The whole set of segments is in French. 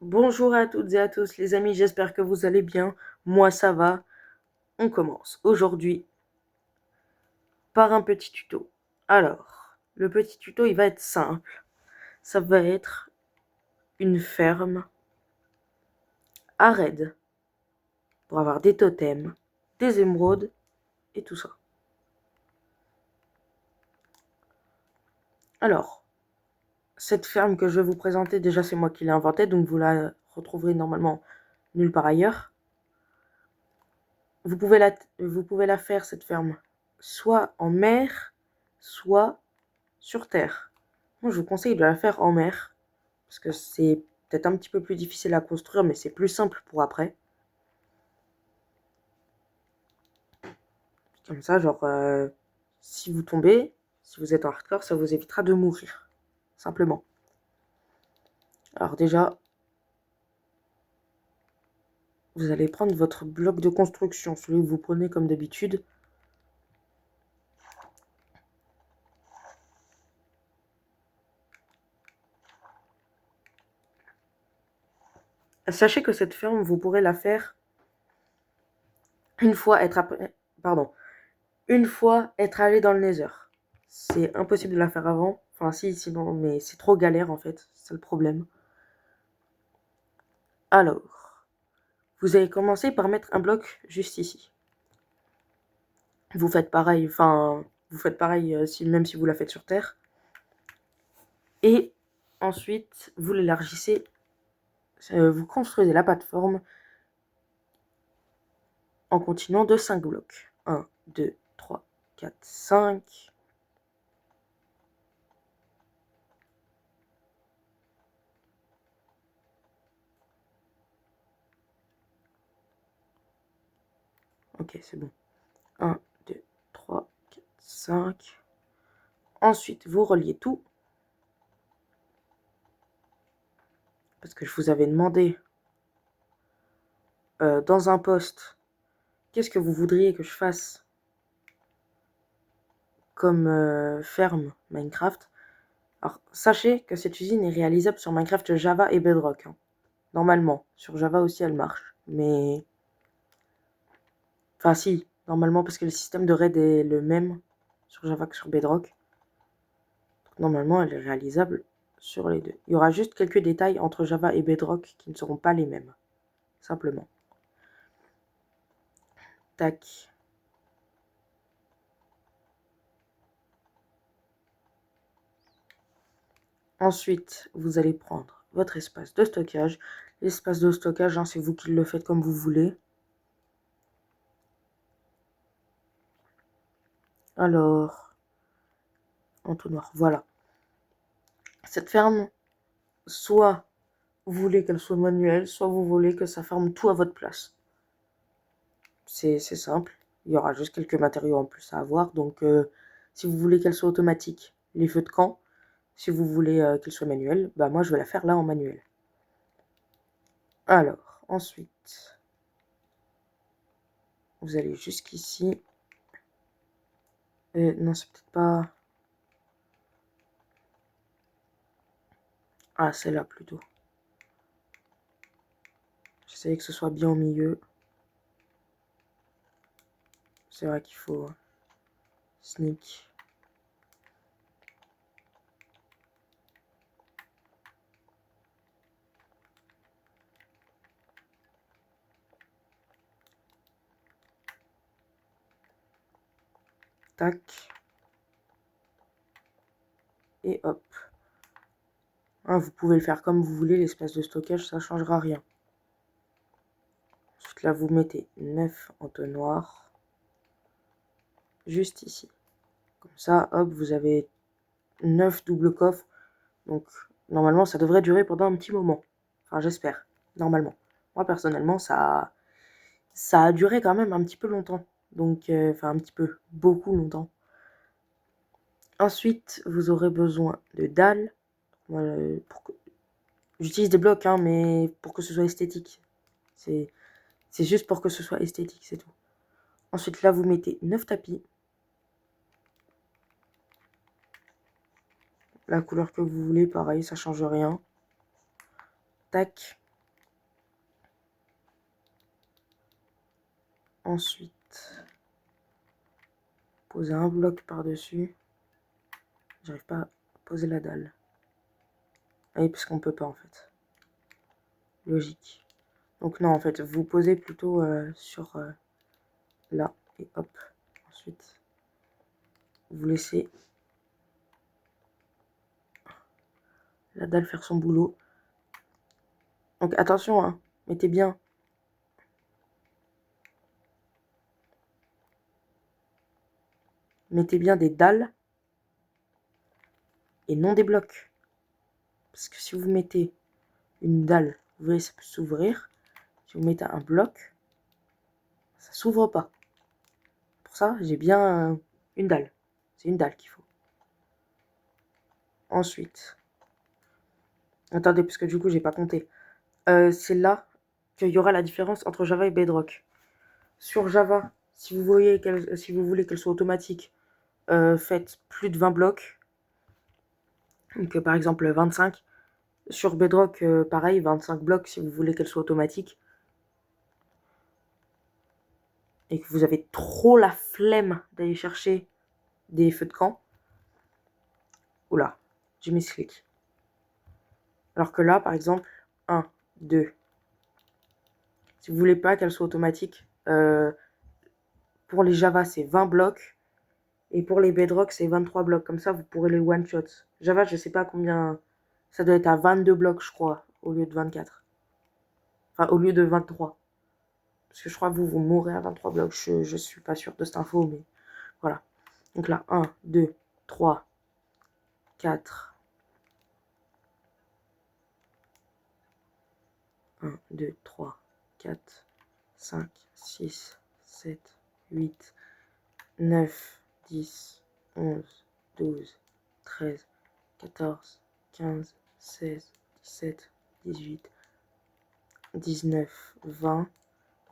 Bonjour à toutes et à tous les amis, j'espère que vous allez bien. Moi ça va. On commence aujourd'hui par un petit tuto. Alors, le petit tuto il va être simple. Ça va être une ferme à raid pour avoir des totems, des émeraudes et tout ça. Alors, cette ferme que je vais vous présenter, déjà c'est moi qui l'ai inventée, donc vous la retrouverez normalement nulle part ailleurs. Vous pouvez la faire cette ferme soit en mer, soit sur terre. Moi, je vous conseille de la faire en mer, parce que c'est peut-être un petit peu plus difficile à construire, mais c'est plus simple pour après. Comme ça, genre, si vous tombez, si vous êtes en hardcore, ça vous évitera de mourir. Simplement. Alors déjà, vous allez prendre votre bloc de construction, celui que vous prenez comme d'habitude. Sachez que cette ferme, vous pourrez la faire une fois être allé dans le Nether. C'est impossible de la faire avant. Enfin, si, sinon, mais c'est trop galère en fait. C'est le problème. Alors, vous allez commencer par mettre un bloc juste ici. Vous faites pareil, même si vous la faites sur terre. Et ensuite, vous l'élargissez, vous construisez la plateforme en continuant de 5 blocs. 1, 2, 3, 4, 5. Ok, c'est bon. 1, 2, 3, 4, 5. Ensuite, vous reliez tout. Parce que je vous avais demandé dans un post, qu'est-ce que vous voudriez que je fasse comme ferme Minecraft. Alors, sachez que cette usine est réalisable sur Minecraft Java et Bedrock. Hein. Normalement. Sur Java aussi, elle marche. Mais... Enfin, si. Normalement, parce que le système de raid est le même sur Java que sur Bedrock. Donc, normalement, elle est réalisable sur les deux. Il y aura juste quelques détails entre Java et Bedrock qui ne seront pas les mêmes. Simplement. Tac. Ensuite, vous allez prendre votre espace de stockage. L'espace de stockage, hein, c'est vous qui le faites comme vous voulez. Alors, entonnoir, voilà. Cette ferme, soit vous voulez qu'elle soit manuelle, soit vous voulez que ça ferme tout à votre place. C'est simple. Il y aura juste quelques matériaux en plus à avoir. Donc, si vous voulez qu'elle soit automatique, les feux de camp. Si vous voulez qu'elle soit manuelle, bah moi je vais la faire là en manuel. Alors, ensuite, vous allez jusqu'ici. Non, c'est peut-être pas... Ah, celle-là plutôt. J'essaie que ce soit bien au milieu. C'est vrai qu'il faut sneak. Tac. Et hop. Hein, vous pouvez le faire comme vous voulez, l'espace de stockage, ça ne changera rien. Ensuite, là, vous mettez 9 entonnoirs. Juste ici. Comme ça, hop, vous avez 9 doubles coffres. Donc, normalement, ça devrait durer pendant un petit moment. Enfin, j'espère. Normalement. Moi, personnellement, ça a duré quand même un petit peu longtemps. Donc, enfin, un petit peu. Beaucoup longtemps. Ensuite, vous aurez besoin de dalles. Voilà, j'utilise des blocs, hein, mais pour que ce soit esthétique. C'est juste pour que ce soit esthétique, c'est tout. Ensuite, là, vous mettez 9 tapis. La couleur que vous voulez, pareil, ça change rien. Tac. Ensuite, poser un bloc par-dessus. J'arrive pas à poser la dalle. Ah oui, parce qu'on peut pas en fait. Logique. Donc non, en fait, vous posez plutôt sur là. Et hop. Ensuite, vous laissez la dalle faire son boulot. Donc attention, hein, mettez bien. Mettez bien des dalles et non des blocs. Parce que si vous mettez une dalle, vous voyez, ça peut s'ouvrir. Si vous mettez un bloc, ça s'ouvre pas. Pour ça, j'ai bien une dalle. C'est une dalle qu'il faut. Ensuite, attendez, parce que du coup, j'ai pas compté. C'est là qu'il y aura la différence entre Java et Bedrock. Sur Java, si vous voulez qu'elle soit automatique, faites plus de 20 blocs. Donc par exemple 25. Sur Bedrock, pareil, 25 blocs si vous voulez qu'elle soit automatique. Et que vous avez trop la flemme d'aller chercher des feux de camp. Oula, j'ai mis ce clic. Alors que là, par exemple, 1, 2. Si vous voulez pas qu'elle soit automatique, pour les Java, c'est 20 blocs. Et pour les Bedrock, c'est 23 blocs. Comme ça, vous pourrez les one-shot. Java, je sais pas combien. Ça doit être à 22 blocs, je crois, au lieu de 24. Enfin, au lieu de 23. Parce que je crois que vous mourrez à 23 blocs. Je suis pas sûre de cette info, mais voilà. Donc là, 1, 2, 3, 4. 1, 2, 3, 4, 5, 6, 7, 8, 9, 10, 11, 12, 13, 14, 15, 16, 17, 18, 19, 20,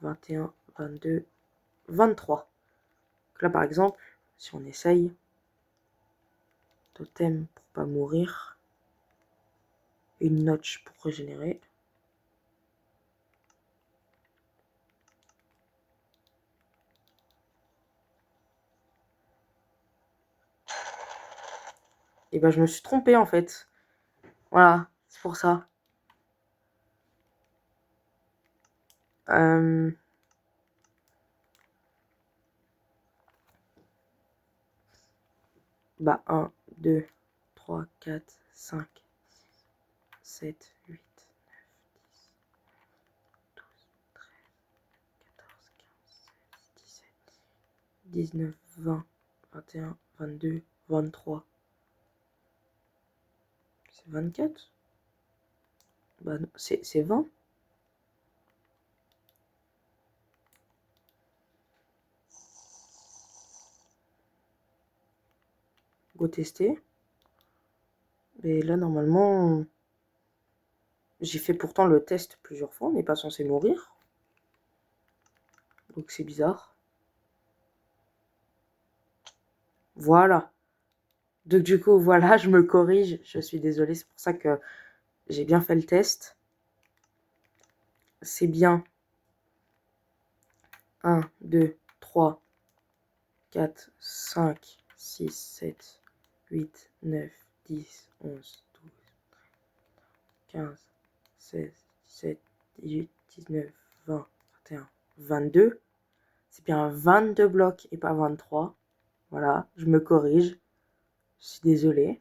21, 22, 23. Donc là, par exemple, si on essaye, totem pour pas mourir, une notch pour régénérer. Et ben, je me suis trompée en fait. Voilà, c'est pour ça. Bah 1, 2, 3, 4, 5, 7, 8, 9, 10, 12, 13, 14, 15, 16, 17, 19, 20, 21, 22, 23. C'est 24? Bah non, c'est 20. Go tester. Mais là, normalement, j'ai fait pourtant le test plusieurs fois. On n'est pas censé mourir. Donc c'est bizarre. Voilà. Donc du coup, voilà, je me corrige. Je suis désolée, c'est pour ça que j'ai bien fait le test. C'est bien 1, 2, 3, 4, 5, 6, 7, 8, 9, 10, 11, 12, 15, 16, 17, 18, 19, 20, 21, 22. C'est bien 22 blocs et pas 23. Voilà, je me corrige. Je suis désolée.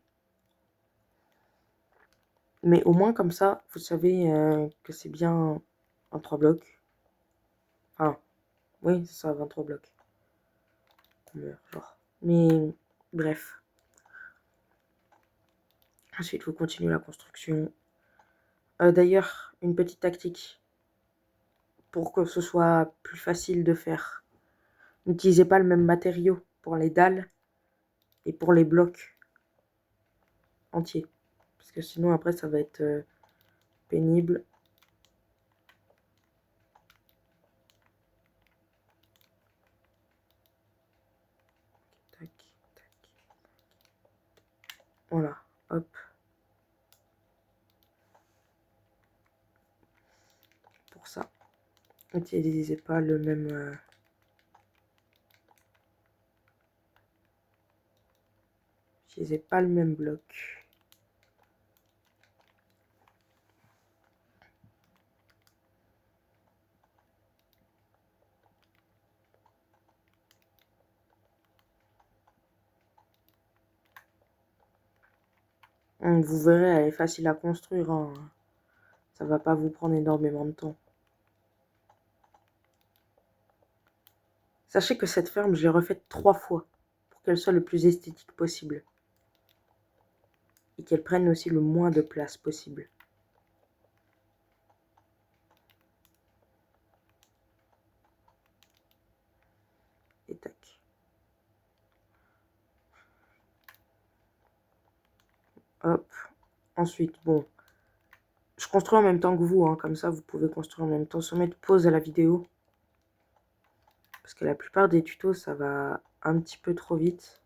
Mais au moins comme ça, vous savez que c'est bien 23 blocs. Enfin, oui, c'est ça, 23 blocs. Genre. Mais bref. Ensuite, vous continuez la construction. D'ailleurs, une petite tactique pour que ce soit plus facile de faire. N'utilisez pas le même matériau pour les dalles et pour les blocs entiers. Parce que sinon, après, ça va être pénible. Tac, tac. Voilà, hop. Pour ça, n'utilisez pas le même N'utilisez pas le même bloc. Vous verrez, elle est facile à construire. Hein. Ça va pas vous prendre énormément de temps. Sachez que cette ferme, je l'ai refaite 3 fois pour qu'elle soit le plus esthétique possible. Et qu'elle prenne aussi le moins de place possible. Et tac. Hop. Ensuite, bon. Je construis en même temps que vous, hein, comme ça vous pouvez construire en même temps sans mettre pause à la vidéo. Parce que la plupart des tutos, ça va un petit peu trop vite.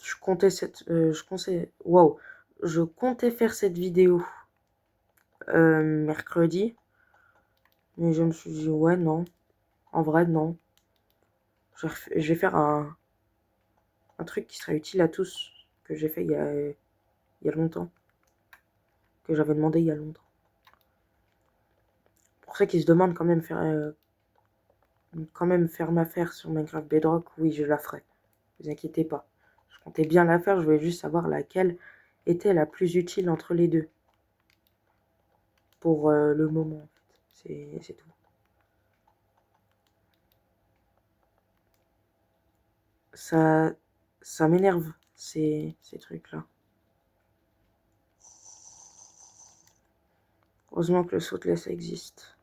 Je comptais faire cette vidéo mercredi. Mais je me suis dit, ouais, non. En vrai, non. Je vais faire un truc qui sera utile à tous. Que j'ai fait il y a longtemps. Que j'avais demandé il y a longtemps. Pour ceux qui se demandent quand même faire ma faire sur Minecraft Bedrock, oui, je la ferai. Ne vous inquiétez pas. Je comptais bien la faire, je voulais juste savoir laquelle était la plus utile entre les deux. Pour le moment, en fait. C'est tout. Ça m'énerve, ces trucs-là. Heureusement que le sauteless existe.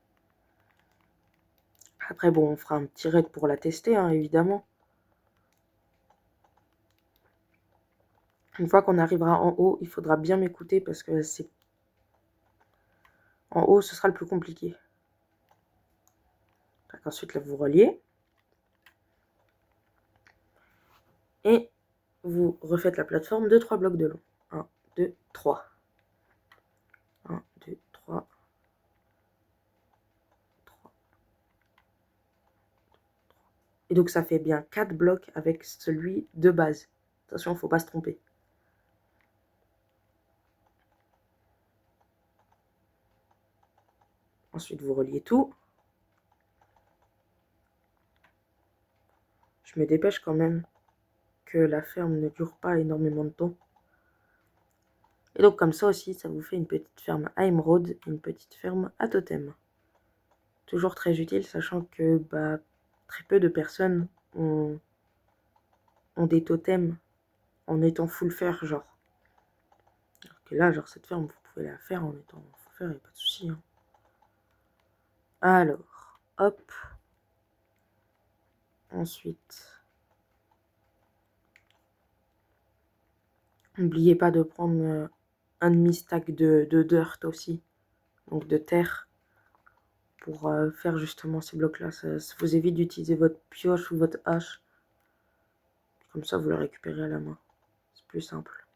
Après, bon, on fera un petit raid pour la tester, hein, évidemment. Une fois qu'on arrivera en haut, il faudra bien m'écouter parce que c'est... En haut, ce sera le plus compliqué. Ensuite, là, vous reliez. Et vous refaites la plateforme de 3 blocs de long. 1, 2, 3. 1, 2, 3. 3. Et donc, ça fait bien 4 blocs avec celui de base. Attention, il ne faut pas se tromper. Ensuite, vous reliez tout. Je me dépêche quand même que la ferme ne dure pas énormément de temps. Et donc comme ça aussi, ça vous fait une petite ferme à émeraude et une petite ferme à totem. Toujours très utile, sachant que très peu de personnes ont des totems en étant full fer, genre. Alors que là, genre cette ferme, vous pouvez la faire en étant full fer, il n'y a pas de souci. Hein. Alors, hop. Ensuite, n'oubliez pas de prendre un demi-stack de dirt aussi, donc de terre, pour faire justement ces blocs-là. Ça vous évite d'utiliser votre pioche ou votre hache. Comme ça, vous le récupérez à la main. C'est plus simple.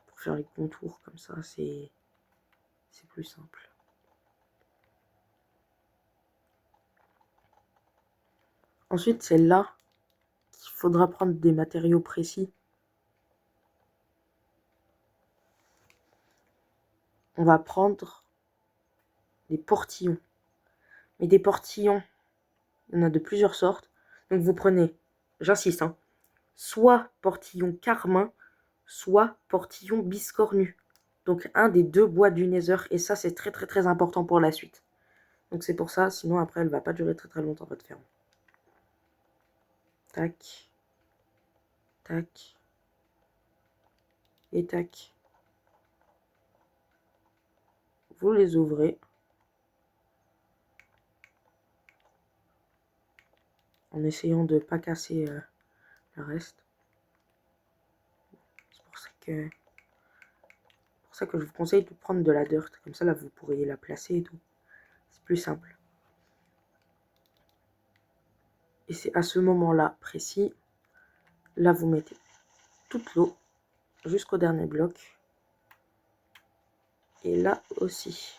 Pour faire les contours comme ça, c'est plus simple. Ensuite, c'est là qu'il faudra prendre des matériaux précis. On va prendre des portillons. Mais des portillons, il y en a de plusieurs sortes. Donc vous prenez, j'insiste, hein, soit portillon carmin, soit portillon biscornu. Donc un des deux bois du Nether. Et ça, c'est très très très important pour la suite. Donc c'est pour ça, sinon après, elle va pas durer très très longtemps, votre ferme. Tac. Tac. Et tac. Vous les ouvrez. En essayant de ne pas casser le reste. C'est pour ça que je vous conseille de prendre de la dirt. Comme ça, là, vous pourriez la placer et tout. C'est plus simple. Et c'est à ce moment-là précis, là, vous mettez toute l'eau jusqu'au dernier bloc. Et là aussi.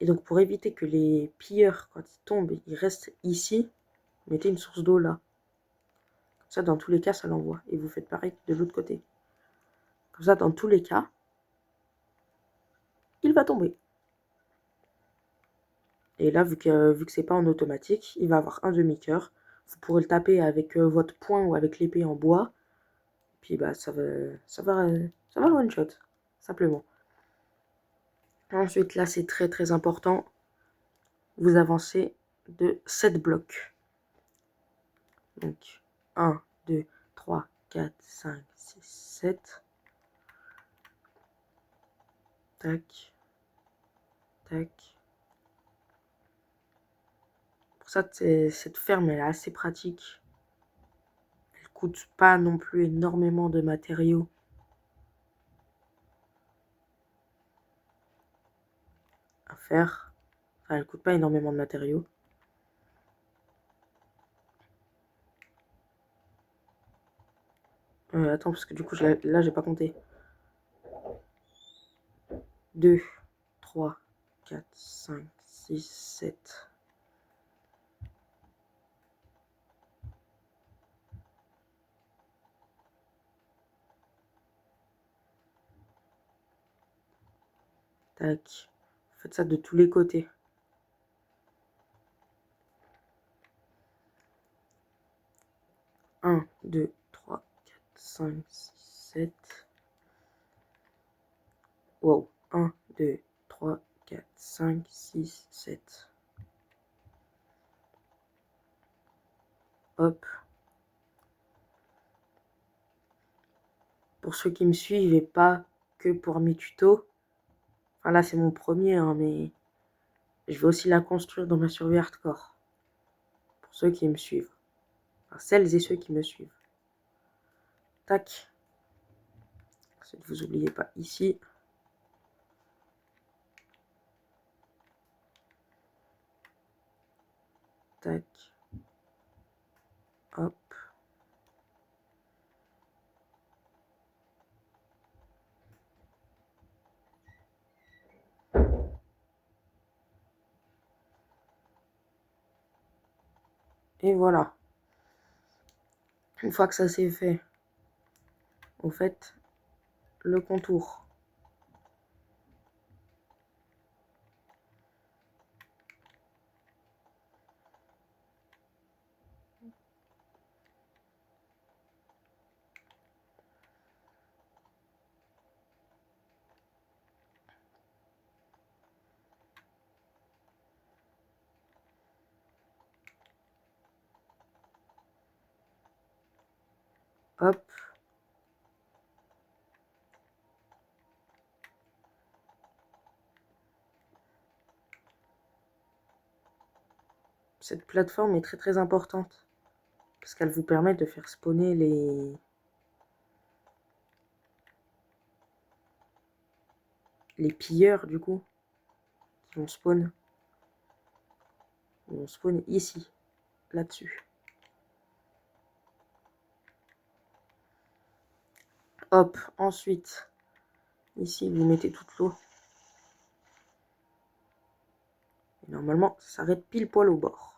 Et donc, pour éviter que les pilleurs, quand ils tombent, ils restent ici, mettez une source d'eau là. Comme ça, dans tous les cas, ça l'envoie. Et vous faites pareil de l'autre côté. Comme ça, dans tous les cas, il va tomber. Et là, vu que c'est pas en automatique, il va avoir un demi-cœur. Vous pourrez le taper avec votre poing ou avec l'épée en bois. Puis bah ça va le one shot, simplement. Ensuite, là, c'est très très important. Vous avancez de 7 blocs. Donc, 1, 2, 3, 4, 5, 6, 7. Tac. Tac. Pour ça, cette ferme, elle est assez pratique. Elle coûte pas non plus énormément de matériaux. À faire. Enfin, elle coûte pas énormément de matériaux. Attends, parce que du coup, là, j'ai pas compté. 2, 3, 4, 5, 6, 7. Tac. Faites ça de tous les côtés. 1, 2, 3, 4, 5, 6, 7. Wow. 1, 2, 3, 4, 5, 6, 7. Hop. Pour ceux qui me suivent et pas que pour mes tutos. Enfin là, c'est mon premier, hein, mais je vais aussi la construire dans ma survie hardcore. Pour ceux qui me suivent. Enfin, celles et ceux qui me suivent. Tac. Ensuite, vous n'oubliez pas ici. Tac. Hop. Et voilà. Une fois que ça c'est fait, vous faites le contour. Hop. Cette plateforme est très très importante parce qu'elle vous permet de faire spawner les pilleurs du coup qui vont spawn. Ils vont spawn ici, là-dessus. Hop, ensuite, ici vous mettez toute l'eau. Et normalement, ça s'arrête pile poil au bord.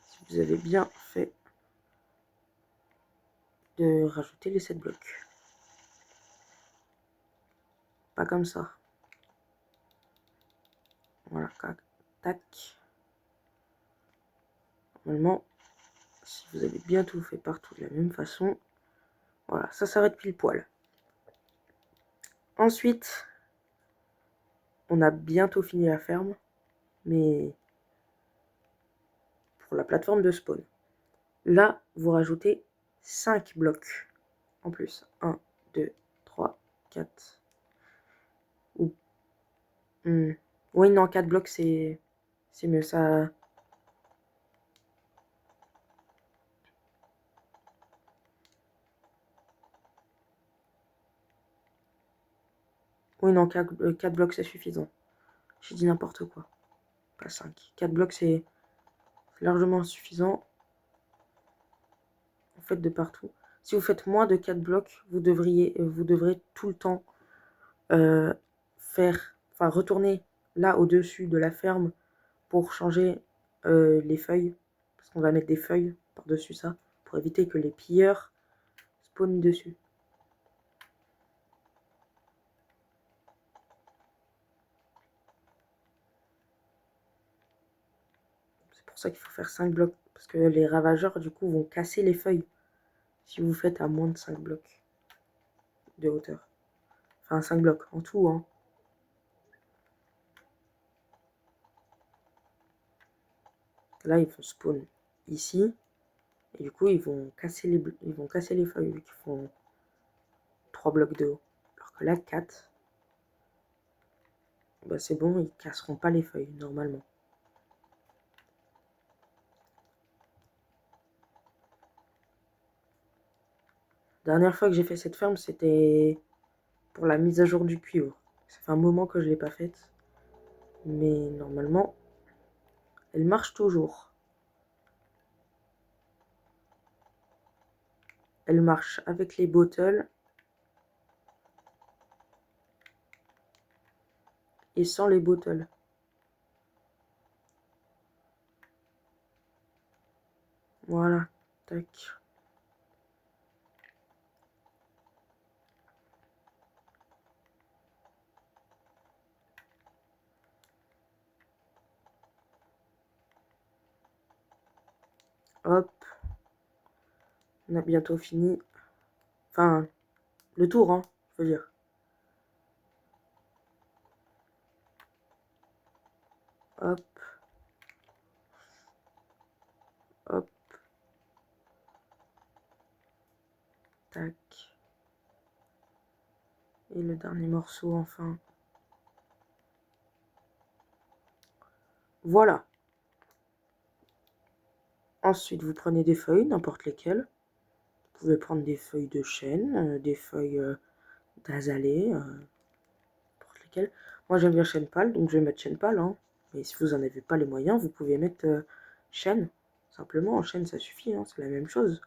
Si vous avez bien fait de rajouter les 7 blocs. Pas comme ça. Voilà, tac. Normalement, si vous avez bien tout fait partout de la même façon, voilà, ça s'arrête pile poil. Ensuite, on a bientôt fini la ferme, mais pour la plateforme de spawn. Là, vous rajoutez 5 blocs en plus. 1, 2, 3, 4. Ou... Oui, non, 4 blocs, c'est mieux. Ça... Oui, non, 4 blocs, c'est suffisant. J'ai dit n'importe quoi. Pas 5. 4 blocs, c'est largement suffisant. Vous faites de partout. Si vous faites moins de 4 blocs, vous devrez tout le temps retourner là au-dessus de la ferme pour changer les feuilles. Parce qu'on va mettre des feuilles par-dessus ça pour éviter que les pilleurs spawnent dessus. C'est pour ça qu'il faut faire 5 blocs. Parce que les ravageurs, du coup, vont casser les feuilles si vous faites à moins de 5 blocs de hauteur. Enfin, 5 blocs en tout, hein. Là, ils vont spawn ici. Et du coup, ils vont casser les feuilles vu qu'ils font 3 blocs de haut. Alors que là, 4, bah, c'est bon, ils casseront pas les feuilles, normalement. Dernière fois que j'ai fait cette ferme, c'était pour la mise à jour du cuivre. Ça fait un moment que je ne l'ai pas faite. Mais normalement, elle marche toujours. Elle marche avec les bottles et sans les bottles. Voilà, tac. Hop. On a bientôt fini. Enfin, le tour, hein, je veux dire. Hop. Hop. Tac. Et le dernier morceau, enfin. Voilà. Ensuite, vous prenez des feuilles, n'importe lesquelles. Vous pouvez prendre des feuilles de chêne, des feuilles d'azalée, n'importe lesquelles. Moi, j'aime bien chêne pâle, donc je vais mettre chêne pâle. Hein. Mais si vous n'en avez pas les moyens, vous pouvez mettre chêne. Simplement, en chêne, ça suffit, hein, c'est la même chose.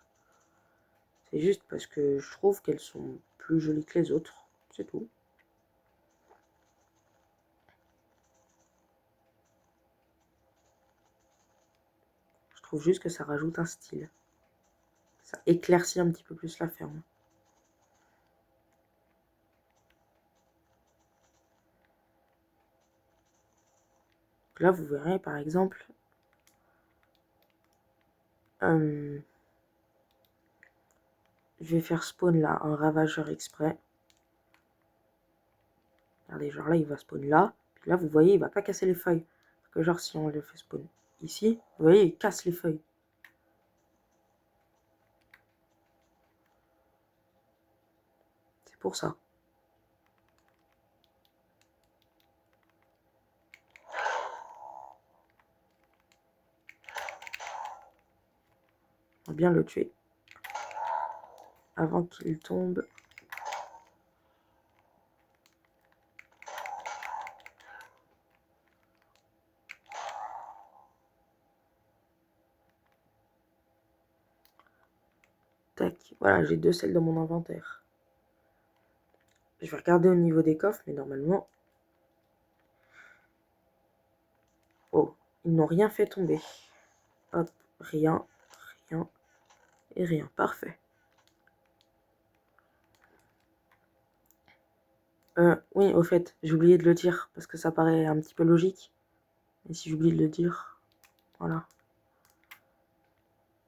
C'est juste parce que je trouve qu'elles sont plus jolies que les autres, c'est tout. Je trouve juste que ça rajoute un style. Ça éclaircit un petit peu plus la ferme. Donc là, vous verrez, par exemple, je vais faire spawn là un ravageur exprès. Regardez, genre là, il va spawn là. Puis là, vous voyez, il va pas casser les feuilles. Parce que genre, si on le fait spawn ici, vous voyez, il casse les feuilles. C'est pour ça. On va bien le tuer. Avant qu'il tombe. Tac. Voilà, j'ai 2 selles dans mon inventaire. Je vais regarder au niveau des coffres, mais normalement... Oh, ils n'ont rien fait tomber. Hop, rien, rien et rien. Parfait. Oui, au fait, j'ai oublié de le dire, parce que ça paraît un petit peu logique. Mais si j'oublie de le dire, voilà.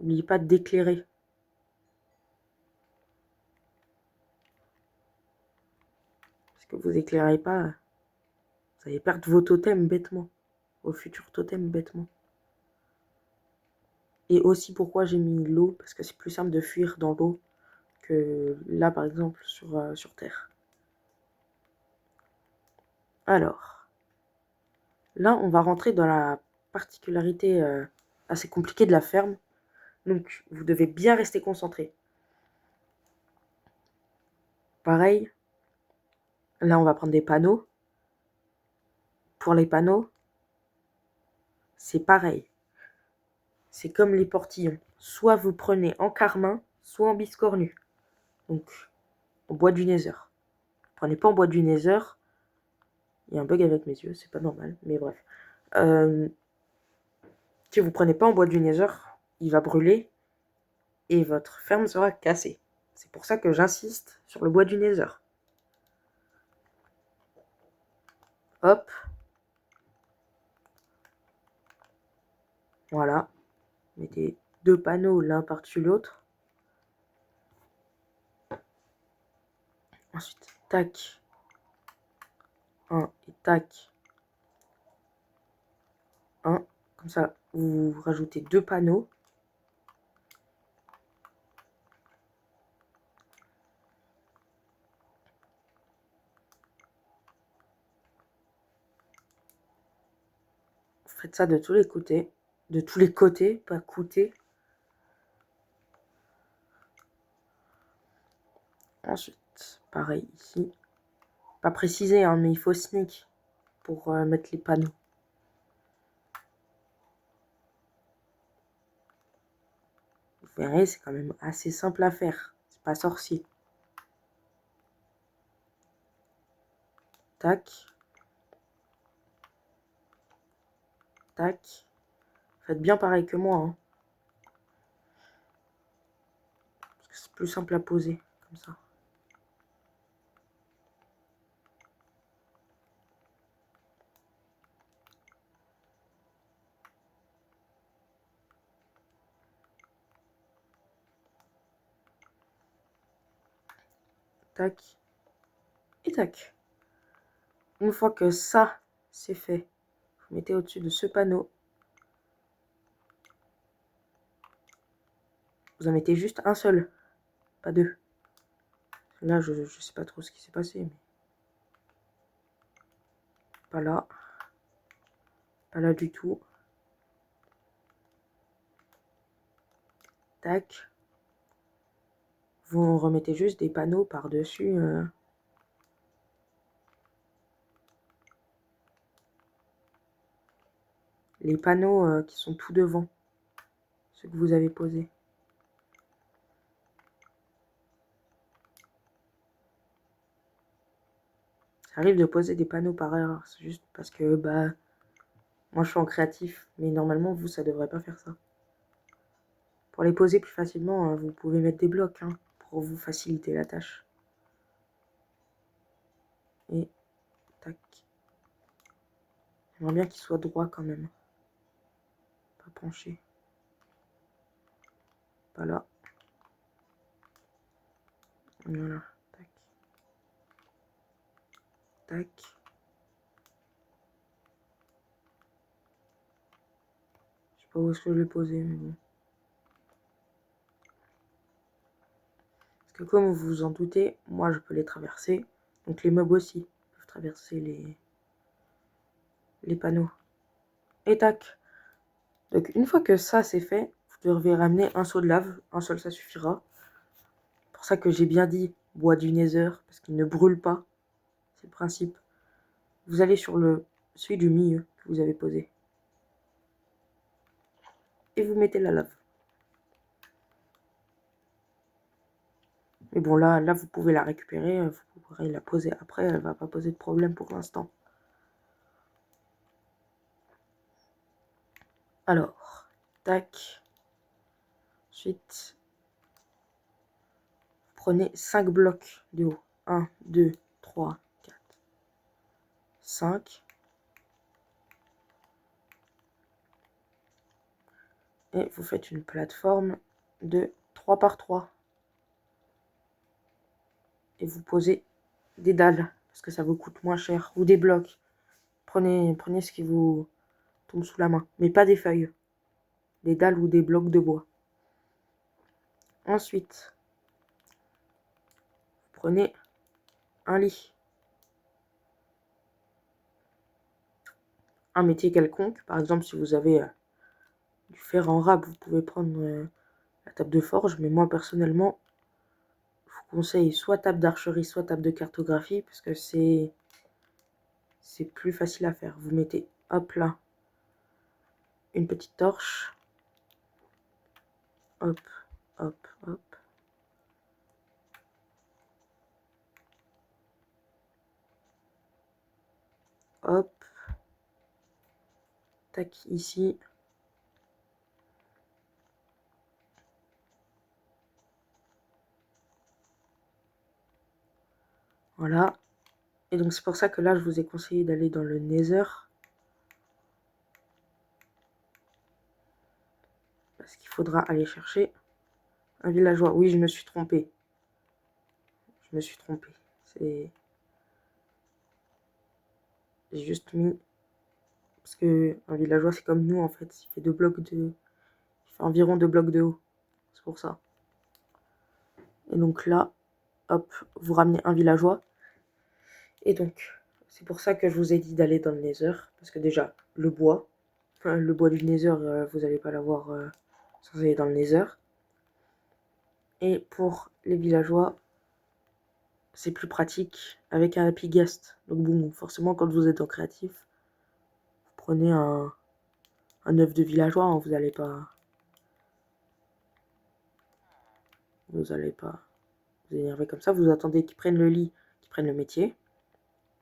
N'oubliez pas d'éclairer. Parce que vous éclairez pas, vous allez perdre vos totems bêtement. Vos futurs totems bêtement. Et aussi pourquoi j'ai mis l'eau, parce que c'est plus simple de fuir dans l'eau que là, par exemple, sur Terre. Alors, là, on va rentrer dans la particularité assez compliquée de la ferme. Donc, vous devez bien rester concentré. Pareil, là, on va prendre des panneaux. Pour les panneaux, c'est pareil. C'est comme les portillons. Soit vous prenez en carmin, soit en biscornu. Donc, en bois du nether. Prenez pas en bois du nether, Il y a un bug avec mes yeux, c'est pas normal, mais bref. Si vous prenez pas en bois du nether, il va brûler et votre ferme sera cassée. C'est pour ça que j'insiste sur le bois du nether. Hop. Voilà. Mettez 2 panneaux l'un par-dessus l'autre. Ensuite, tac. 1 et tac. 1. Comme ça, vous rajoutez 2 panneaux. Vous faites ça de tous les côtés. De tous les côtés, pas côté. Ensuite, pareil ici. Pas précisé, hein, mais il faut sneak pour mettre les panneaux. Vous verrez, c'est quand même assez simple à faire. C'est pas sorcier. Tac. Tac. Faites bien pareil que moi. Hein. C'est plus simple à poser, comme ça. Tac. Et tac. Une fois que ça, c'est fait, vous mettez au-dessus de ce panneau. Vous en mettez juste un seul, pas deux. Là, je sais pas trop ce qui s'est passé. Mais... Pas là. Pas là du tout. Tac. Vous remettez juste des panneaux par-dessus. Les panneaux qui sont tout devant. Ceux que vous avez posés. Ça arrive de poser des panneaux par erreur. C'est juste parce que, bah... Moi, je suis en créatif. Mais normalement, vous, ça devrait pas faire ça. Pour les poser plus facilement, vous pouvez mettre des blocs. Hein, pour vous faciliter la tâche. Et... Tac. J'aimerais bien qu'il soit droit quand même. Pas penché. Pas là. Voilà. Tac. Tac. Je sais pas où est-ce que je l'ai posé, mais bon. Parce que comme vous vous en doutez, moi je peux les traverser. Donc les meubles aussi peuvent traverser les panneaux. Et tac. Donc une fois que ça c'est fait, vous devez ramener un seau de lave. Un seul ça suffira. C'est pour ça que j'ai bien dit bois du nether, parce qu'il ne brûle pas. C'est le principe. Vous allez sur celui du milieu que vous avez posé. Et vous mettez la lave. Mais bon, là vous pouvez la récupérer. Vous pourrez la poser après. Elle ne va pas poser de problème pour l'instant. Alors, tac. Ensuite, prenez 5 blocs de haut. 1, 2, 3, 4, 5. Et vous faites une plateforme de 3 par 3. Et vous posez des dalles, parce que ça vous coûte moins cher. Ou des blocs. Prenez ce qui vous tombe sous la main. Mais pas des feuilles. Des dalles ou des blocs de bois. Ensuite, prenez un lit. Un métier quelconque. Par exemple, si vous avez du fer en rab, vous pouvez prendre la table de forge. Mais moi, personnellement, je vous conseille soit table d'archerie, soit table de cartographie. Parce que c'est plus facile à faire. Vous mettez, hop là, une petite torche. Hop, hop, hop. hop. Tac, ici. Voilà. Et donc c'est pour ça que là, je vous ai conseillé d'aller dans le Nether. Parce qu'il faudra aller chercher un villageois. Oui, je me suis trompée. Je me suis trompée. J'ai juste mis... Parce que un villageois, c'est comme nous, en fait. Il fait 2 blocs de... Il fait environ 2 blocs de haut. C'est pour ça. Et donc là, hop, vous ramenez un villageois. Et donc, c'est pour ça que je vous ai dit d'aller dans le Nether. Parce que déjà, le bois du Nether, vous n'allez pas l'avoir sans aller dans le Nether. Et pour les villageois, c'est plus pratique avec un happy guest. Donc bon, forcément, quand vous êtes en créatif, vous prenez un œuf de villageois, hein, vous n'allez pas vous énerver comme ça. Vous attendez qu'ils prennent le lit, qu'ils prennent le métier.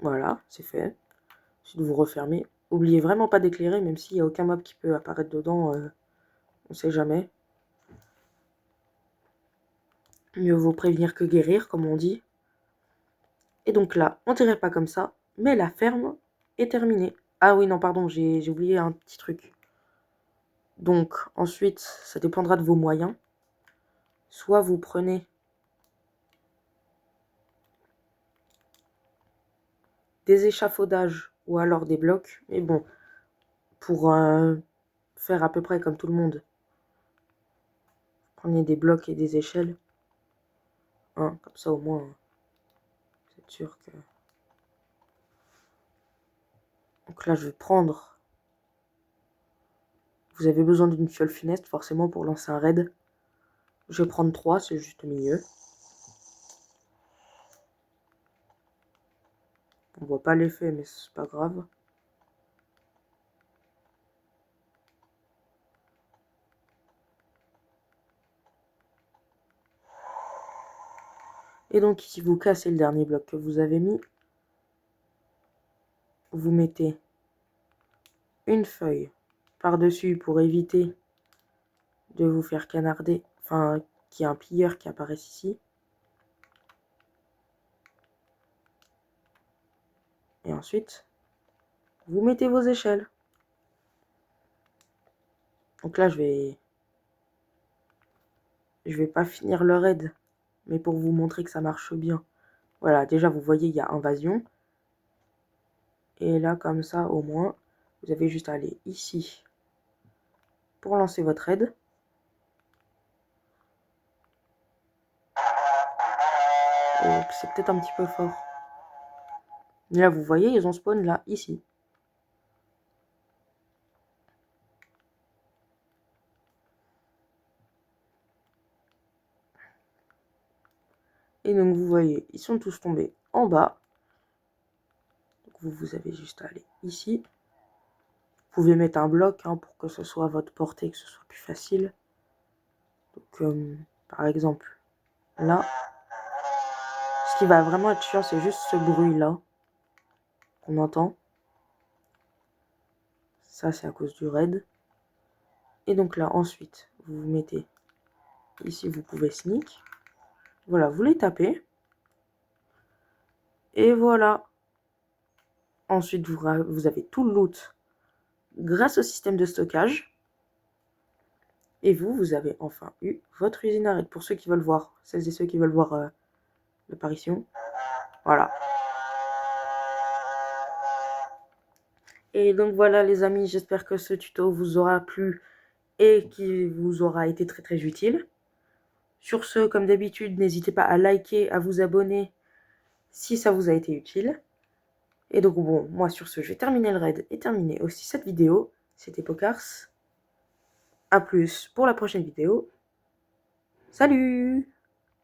Voilà, c'est fait. Ensuite, vous refermez. Oubliez vraiment pas d'éclairer, même s'il n'y a aucun mob qui peut apparaître dedans. On sait jamais. Mieux vaut prévenir que guérir, comme on dit. Et donc là, on dirait pas comme ça, mais la ferme est terminée. Ah oui, non, pardon, j'ai oublié un petit truc. Donc, ensuite, ça dépendra de vos moyens. Soit vous prenez des échafaudages ou alors des blocs. Mais bon, pour faire à peu près comme tout le monde, prenez des blocs et des échelles. Hein, comme ça, au moins, vous êtes sûr que... Donc là, je vais prendre... Vous avez besoin d'une fiole funeste, forcément, pour lancer un raid. Je vais prendre 3, c'est juste au milieu. On voit pas l'effet, mais c'est pas grave. Et donc ici, vous cassez le dernier bloc que vous avez mis. Vous mettez une feuille par-dessus pour éviter de vous faire canarder. Enfin, qu'il y ait un pilleur qui apparaisse ici. Et ensuite, vous mettez vos échelles. Donc là, je vais pas finir le raid, mais pour vous montrer que ça marche bien. Voilà, déjà, vous voyez, il y a invasion. Et là, comme ça, au moins, vous avez juste à aller ici pour lancer votre raid. Et c'est peut-être un petit peu fort. Mais là, vous voyez, ils ont spawn là, ici. Et donc, vous voyez, ils sont tous tombés en bas. Donc, vous avez juste à aller ici. Vous pouvez mettre un bloc hein, pour que ce soit à votre portée, que ce soit plus facile. Donc, par exemple, là, ce qui va vraiment être chiant, c'est juste ce bruit-là qu'on entend. Ça, c'est à cause du raid. Et donc là, ensuite, vous vous mettez ici, vous pouvez sneak. Voilà, vous les tapez. Et voilà. Ensuite, vous avez tout le loot grâce au système de stockage. Et vous avez enfin eu votre usine à raid. Pour ceux qui veulent voir, celles et ceux qui veulent voir l'apparition. Voilà. Et donc voilà les amis, j'espère que ce tuto vous aura plu et qui vous aura été très très utile. Sur ce, comme d'habitude, n'hésitez pas à liker, à vous abonner si ça vous a été utile. Et donc bon, moi sur ce, je vais terminer le raid et terminer aussi cette vidéo. C'était Pocars. A plus pour la prochaine vidéo. Salut!